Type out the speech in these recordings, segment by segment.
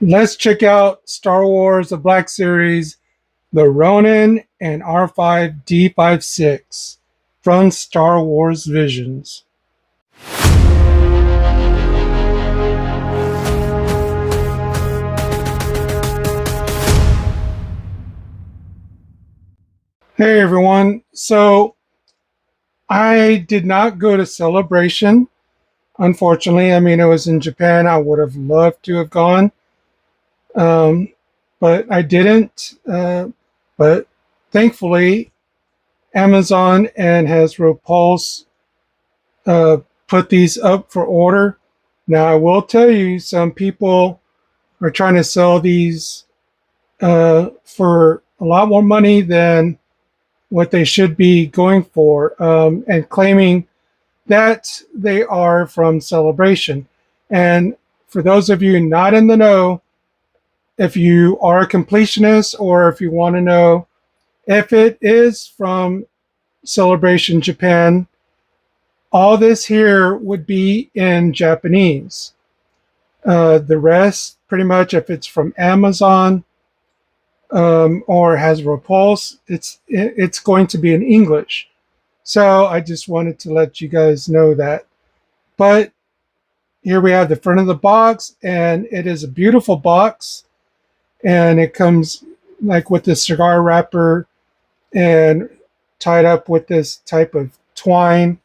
Let's check out Star Wars The Black Series, the Ronin and R5D56 from Star Wars Visions. Hey everyone. So I did not go to Celebration, unfortunately. I mean, it was in Japan. I would have loved to have gone, um, but I didn't. But thankfully, Amazon and Hasbro Pulse uh, put these up for order. Now, I will tell you, some people are trying to sell these for a lot more money than what they should be going for, and claiming that they are from Celebration. And for those of you not in the know, if you are a completionist or if you want to know if it is from Celebration Japan, all this here would be in Japanese. The rest, pretty much, if it's from Amazon or Hasbro Pulse, it's going to be in English. So I just wanted to let you guys know that. But here we have the front of the box, and it is a beautiful box, and it comes like with the cigar wrapper and tied up with this type of twine.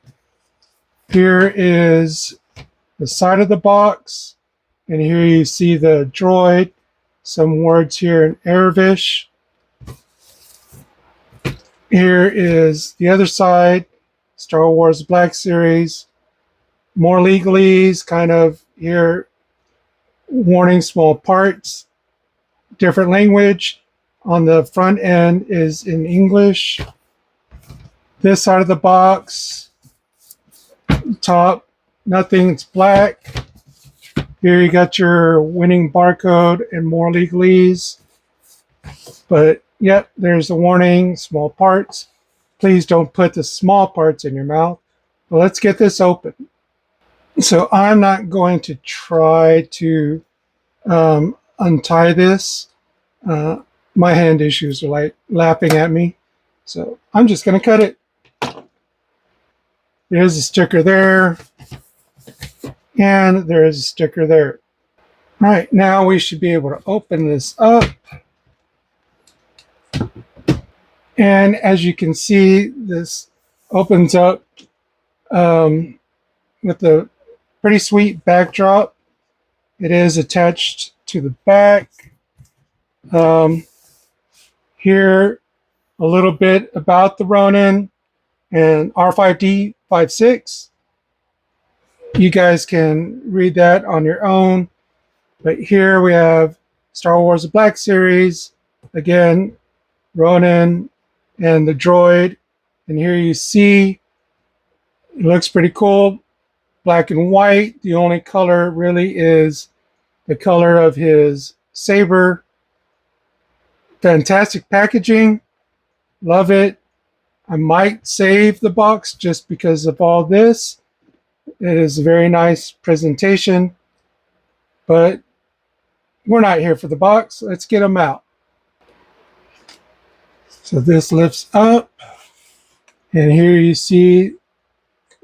Here is the side of the box, and here you see the droid, some words here in Arabish. Here is the other side, Star Wars Black Series, more legalese, kind of here, warning small parts, different language. On the front end is in English. This side of the box, top, nothing, it's black. Here you got your winning barcode and more legalese. But yep, there's a warning, small parts. Please don't put the small parts in your mouth. But let's get this open. So I'm not going to try to untie this. My hand issues are like laughing at me. So I'm just going to cut it. There's a sticker there. And there is a sticker there. All right, now we should be able to open this up. And as you can see, this opens up with a pretty sweet backdrop. It is attached to the back. Here, a little bit about the Ronin and R5D56. You guys can read that on your own. But here we have Star Wars The Black Series. Again, Ronin and the droid. And here you see, it looks pretty cool. Black and white. The only color really is the color of his saber. Fantastic packaging. Love it. I might save the box just because of all this. It is a very nice presentation. But we're not here for the box. Let's get them out. So this lifts up. And here you see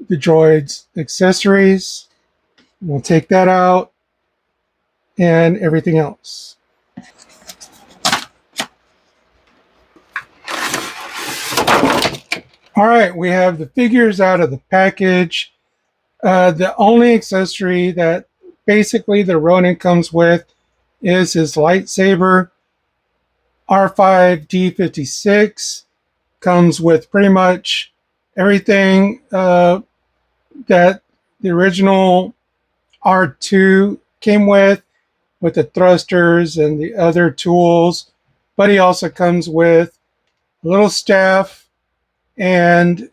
the droid's accessories. We'll take that out and everything else. All right, we have the figures out of the package. The only accessory that basically the Ronin comes with is his lightsaber. R5D56 comes with pretty much everything that the original R2 came with the thrusters and the other tools. But he also comes with a little staff and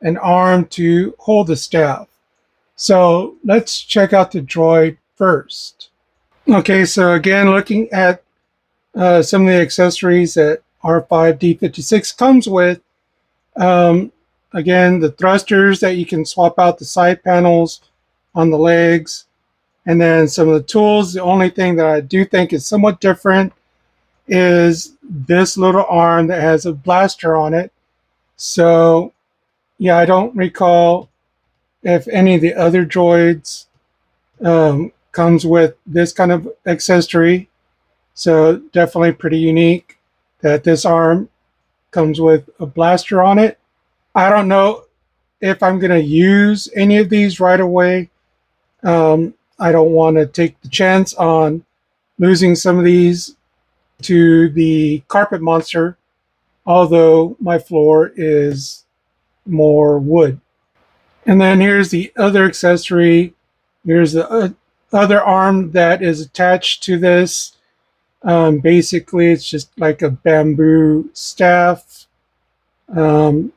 an arm to hold the staff. So let's check out the droid first. Okay, so again, looking at some of the accessories that R5D56 comes with. Again, the thrusters that you can swap out the side panels on the legs. And then some of the tools, the only thing that I do think is somewhat different is this little arm that has a blaster on it. So yeah, I don't recall if any of the other droids comes with this kind of accessory. So definitely pretty unique that this arm comes with a blaster on it. I don't know if I'm going to use any of these right away. I don't want to take the chance on losing some of these to the carpet monster, although my floor is more wood. And then here's the other accessory. Here's the other arm that is attached to this. Basically, it's just like a bamboo staff. Um,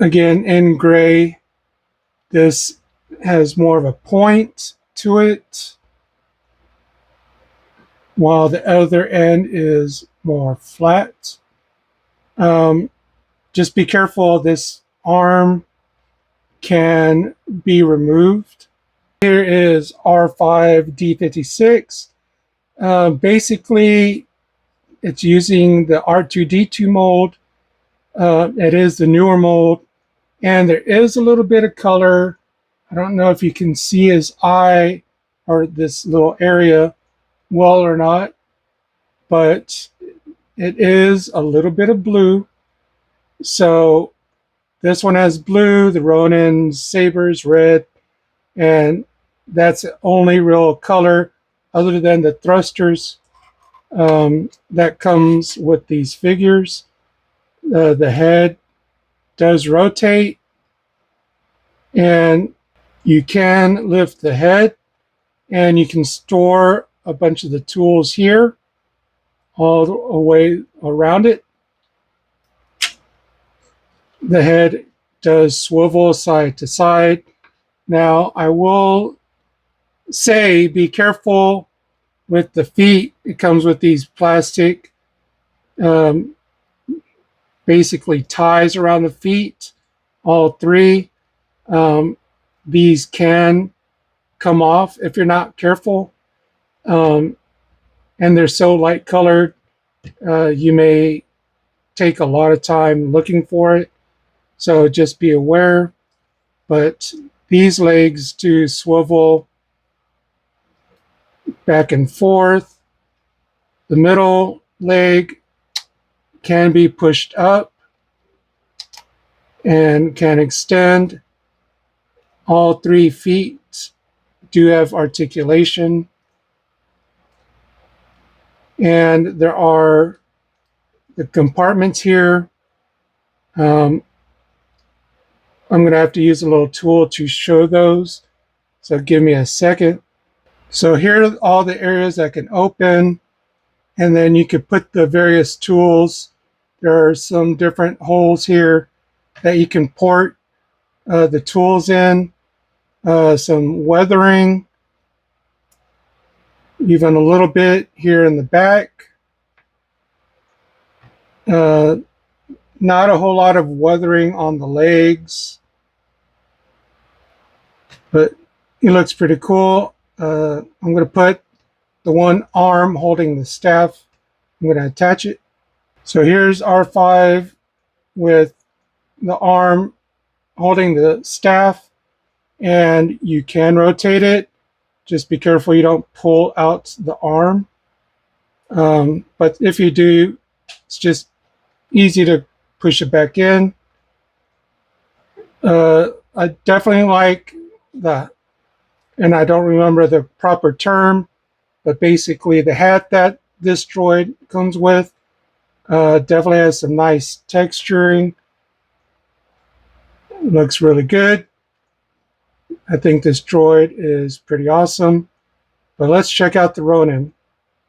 Again, in gray. This has more of a point to it, while the other end is more flat. Um, just be careful, this arm can be removed. Here is R5D56. Basically, it's using the R2D2 mold. It is the newer mold, and there is a little bit of color. I don't know if you can see his eye or this little area well or not, but it is a little bit of blue. So this one has blue, the Ronin saber's red, and that's the only real color other than the thrusters that comes with these figures. The head does rotate, and you can lift the head, and you can store a bunch of the tools here all the way around it. The head does swivel side to side. Now, I will say be careful with the feet. It comes with these plastic, um, basically ties around the feet, all three. Um, these can come off if you're not careful. And they're so light colored, you may take a lot of time looking for it. So just be aware. But these legs do swivel back and forth. The middle leg can be pushed up and can extend. All 3 feet do have articulation. And there are the compartments here. I'm going to have to use a little tool to show those. So give me a second. So here are all the areas that can open, and then you could put the various tools. There are some different holes here that you can port the tools in, some weathering, even a little bit here in the back. Not a whole lot of weathering on the legs, but it looks pretty cool. I'm going to put the one arm holding the staff. I'm going to attach it. So here's R5 with the arm holding the staff, and you can rotate it. Just be careful you don't pull out the arm. But if you do, it's just easy to push it back in. I definitely like that, and I don't remember the proper term, but basically the hat that this droid comes with definitely has some nice texturing. It looks really good. I think this droid is pretty awesome. But let's check out the Ronin.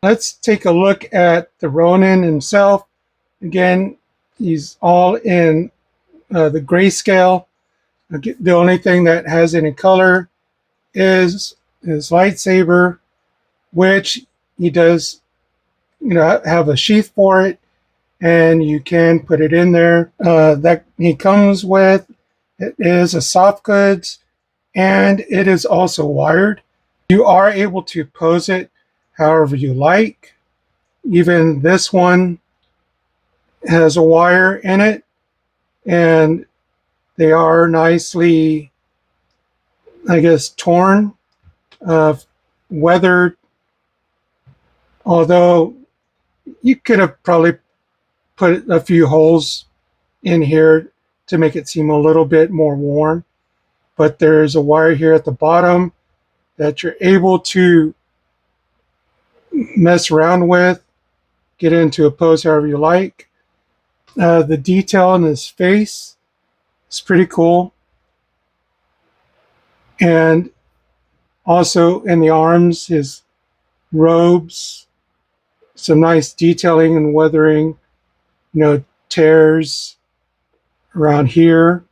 Let's take a look at the Ronin himself. Again, he's all in the grayscale. The only thing that has any color is his lightsaber, which he does, have a sheath for it, and you can put it in there. That he comes with, it is a soft goods, and it is also wired. You are able to pose it however you like. Even this one has a wire in it, and they are nicely, I guess, torn, weathered, although you could have probably put a few holes in here to make it seem a little bit more warm. But there's a wire here at the bottom that you're able to mess around with, get into a pose however you like. The detail in his face is pretty cool. And also in the arms, his robes, some nice detailing and weathering, tears around here.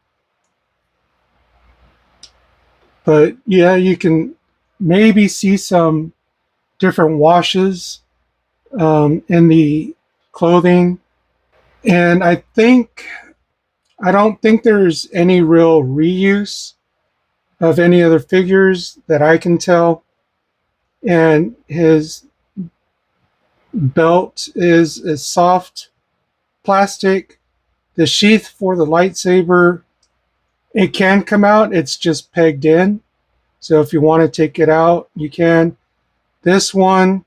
But yeah, you can maybe see some different washes in the clothing. And I don't think there's any real reuse of any other figures that I can tell. And his belt is a soft plastic. The sheath for the lightsaber, it can come out. It's just pegged in. So if you want to take it out, you can. This one,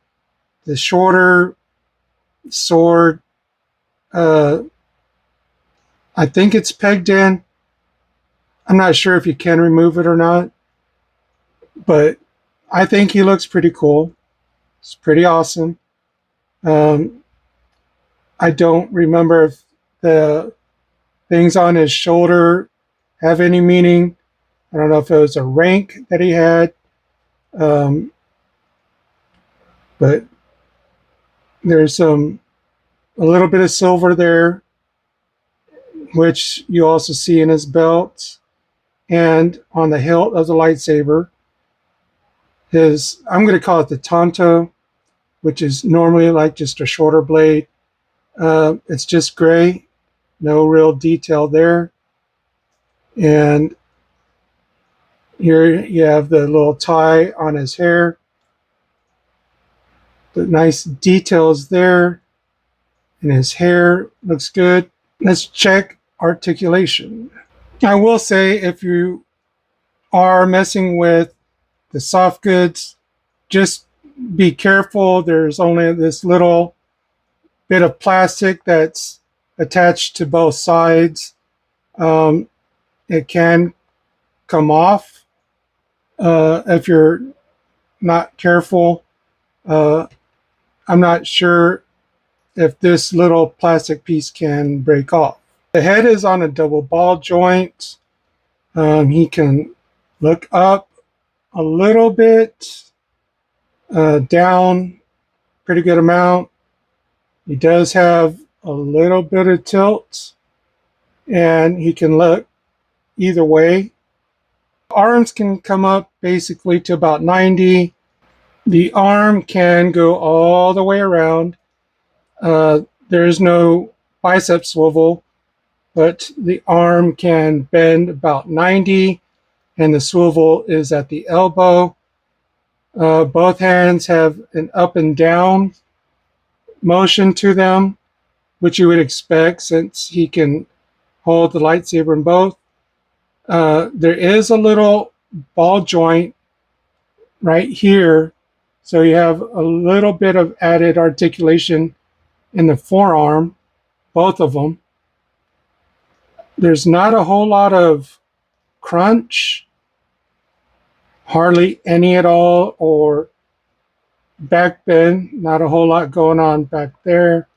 the shorter sword, uh, I think it's pegged in. I'm not sure if you can remove it or not, but I think he looks pretty cool. It's pretty awesome. Um, I don't remember if the things on his shoulder have any meaning. I don't know if it was a rank that he had, um, but there's a little bit of silver there, which you also see in his belt and on the hilt of the lightsaber. I'm going to call it the Tonto, which is normally like just a shorter blade. It's just gray, no real detail there. And here you have the little tie on his hair. The nice details there. And his hair looks good. Let's check articulation. I will say if you are messing with the soft goods, just be careful. There's only this little bit of plastic that's attached to both sides. It can come off if you're not careful. Uh, I'm not sure if this little plastic piece can break off. The head is on a double ball joint. He can look up a little bit, down pretty good amount. He does have a little bit of tilt, and he can look either way. Arms can come up basically to about 90. The arm can go all the way around. There is no bicep swivel, but the arm can bend about 90, and the swivel is at the elbow. Both hands have an up and down motion to them, which you would expect since he can hold the lightsaber in both. There is a little ball joint right here, so you have a little bit of added articulation in the forearm, both of them. There's not a whole lot of crunch, hardly any at all, or back bend, not a whole lot going on back there.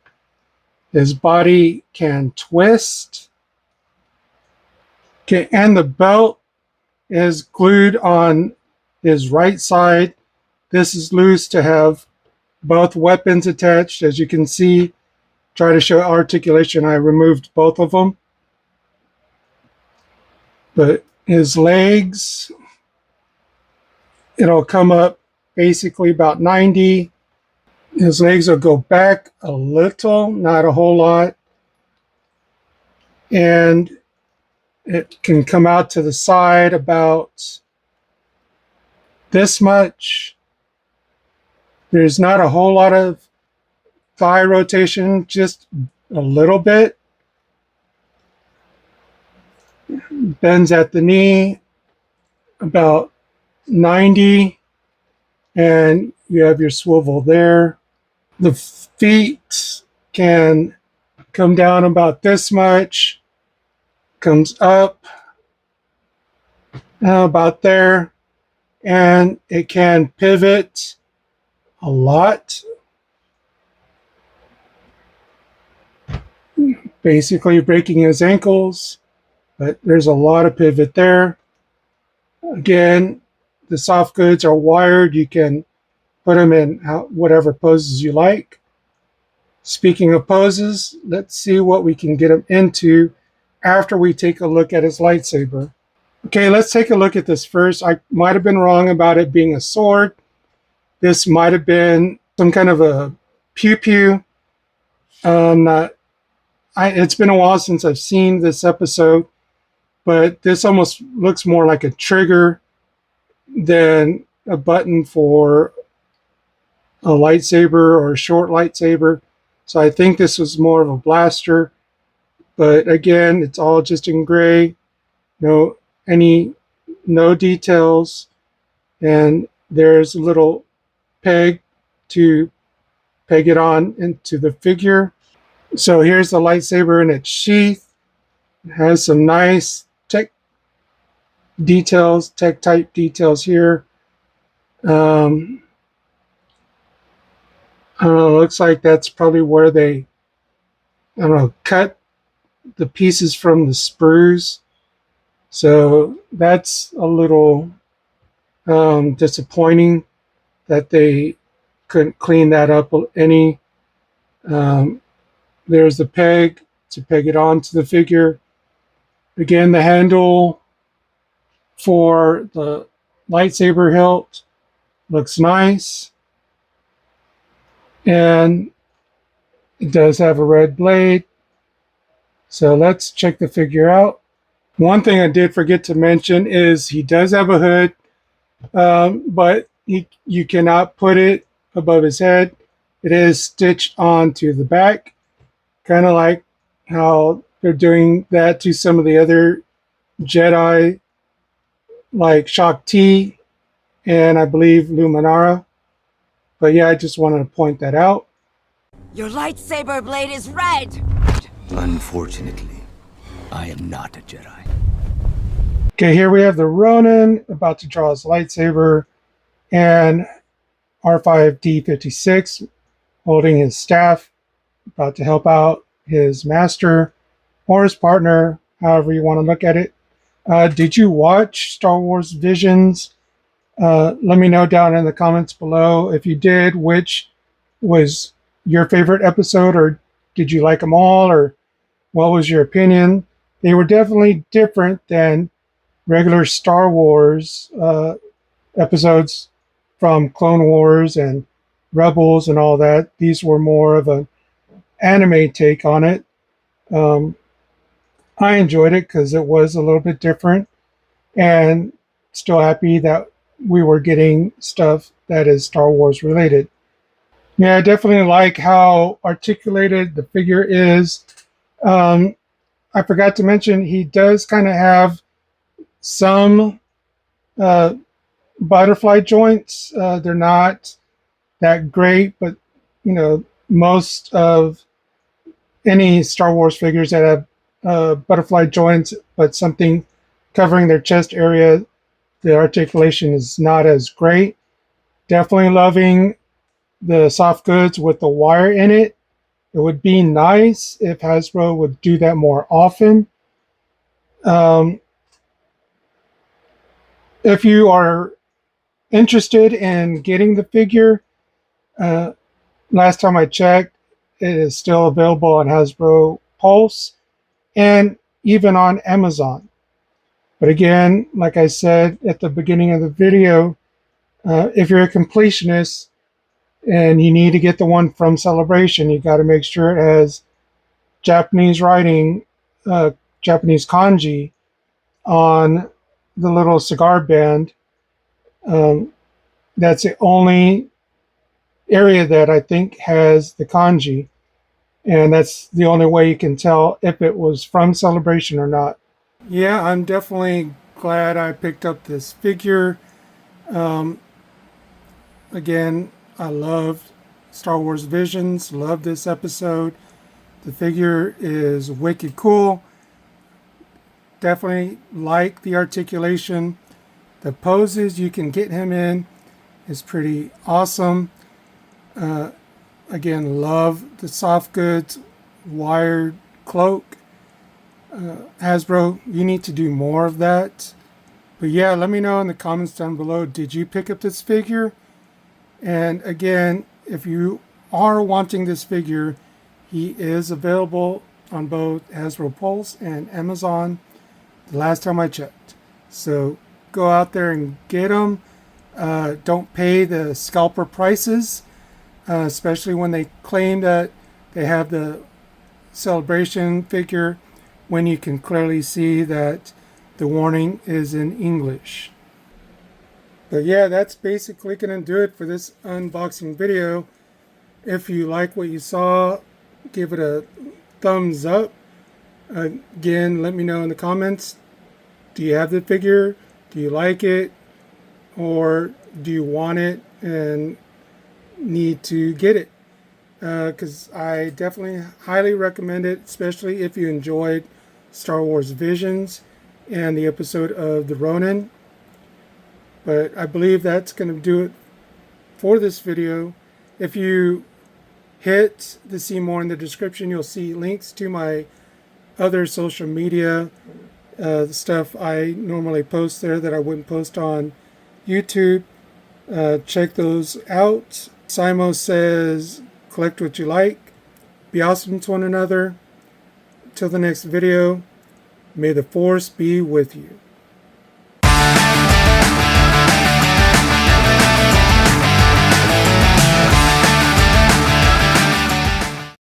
His body can twist. Okay, and the belt is glued on his right side. This is loose to have both weapons attached. As you can see, try to show articulation. I removed both of them. But his legs, it'll come up basically about 90. His legs will go back a little, not a whole lot. And it can come out to the side about this much. There's not a whole lot of thigh rotation, just a little bit. Bends at the knee about 90, and you have your swivel there. The feet can come down about this much, comes up about there, and it can pivot a lot. Basically breaking his ankles, but there's a lot of pivot there. Again, the soft goods are wired. You can put them in whatever poses you like. Speaking of poses, let's see what we can get him into after we take a look at his lightsaber. Okay, let's take a look at this first. I might have been wrong about it being a sword. This might have been some kind of a pew-pew. It's been a while since I've seen this episode, but this almost looks more like a trigger than a button for a lightsaber or a short lightsaber. So I think this was more of a blaster, but again, it's all just in gray, no details, and there's a little peg to peg it on into the figure. So here's the lightsaber in its sheath. It has some nice tech type details here. Looks like that's probably where they, cut the pieces from the sprues. So that's a little disappointing that they couldn't clean that up any. There's the peg to peg it onto the figure. Again, the handle for the lightsaber hilt looks nice. And it does have a red blade. So let's check the figure out. One thing I did forget to mention is he does have a hood, but you cannot put it above his head. It is stitched onto the back, kind of like how they're doing that to some of the other Jedi, like Shakti and I believe Luminara. But yeah, I just wanted to point that out. Your lightsaber blade is red! Unfortunately, I am not a Jedi. Okay, here we have the Ronin about to draw his lightsaber, and R5D56 holding his staff, about to help out his master or his partner, however you want to look at it. Did you watch Star Wars Visions? Let me know down in the comments below if you did, which was your favorite episode, or did you like them all, or what was your opinion? They were definitely different than regular Star Wars episodes from Clone Wars and Rebels and all that. These were more of an anime take on it. I enjoyed it because it was a little bit different, and still happy that we were getting stuff that is Star Wars related. Yeah, I definitely like how articulated the figure is. I forgot to mention he does kind of have some butterfly joints. They're not that great, but most of any Star Wars figures that have butterfly joints, but something covering their chest area, the articulation is not as great. Definitely loving the soft goods with the wire in it. It would be nice if Hasbro would do that more often. If you are interested in getting the figure, last time I checked, it is still available on Hasbro Pulse and even on Amazon. But again, like I said at the beginning of the video, if you're a completionist and you need to get the one from Celebration, you got to make sure it has Japanese writing, Japanese kanji on the little cigar band. That's the only area that I think has the kanji, and that's the only way you can tell if it was from Celebration or not. Yeah, I'm definitely glad I picked up this figure. Again, I love Star Wars Visions, love this episode. The figure is wicked cool. Definitely like the articulation. The poses you can get him in is pretty awesome. Again, love the soft goods wired cloak. Hasbro, you need to do more of that. But yeah, let me know in the comments down below, did you pick up this figure? And again, if you are wanting this figure, he is available on both Hasbro Pulse and Amazon the last time I checked. So go out there and get him. Don't pay the scalper prices, especially when they claim that they have the Celebration figure, when you can clearly see that the warning is in English. But yeah, that's basically going to do it for this unboxing video. If you like what you saw, give it a thumbs up. Again, let me know in the comments. Do you have the figure? Do you like it? Or do you want it and need to get it? Because I definitely highly recommend it, especially if you enjoyed Star Wars Visions and the episode of the Ronin. But I believe that's going to do it for this video. If you hit the see more in the description, you'll see links to my other social media, the stuff I normally post there that I wouldn't post on YouTube. Check those out. Simo says, collect what you like. Be awesome to one another. Till the next video, may the Force be with you.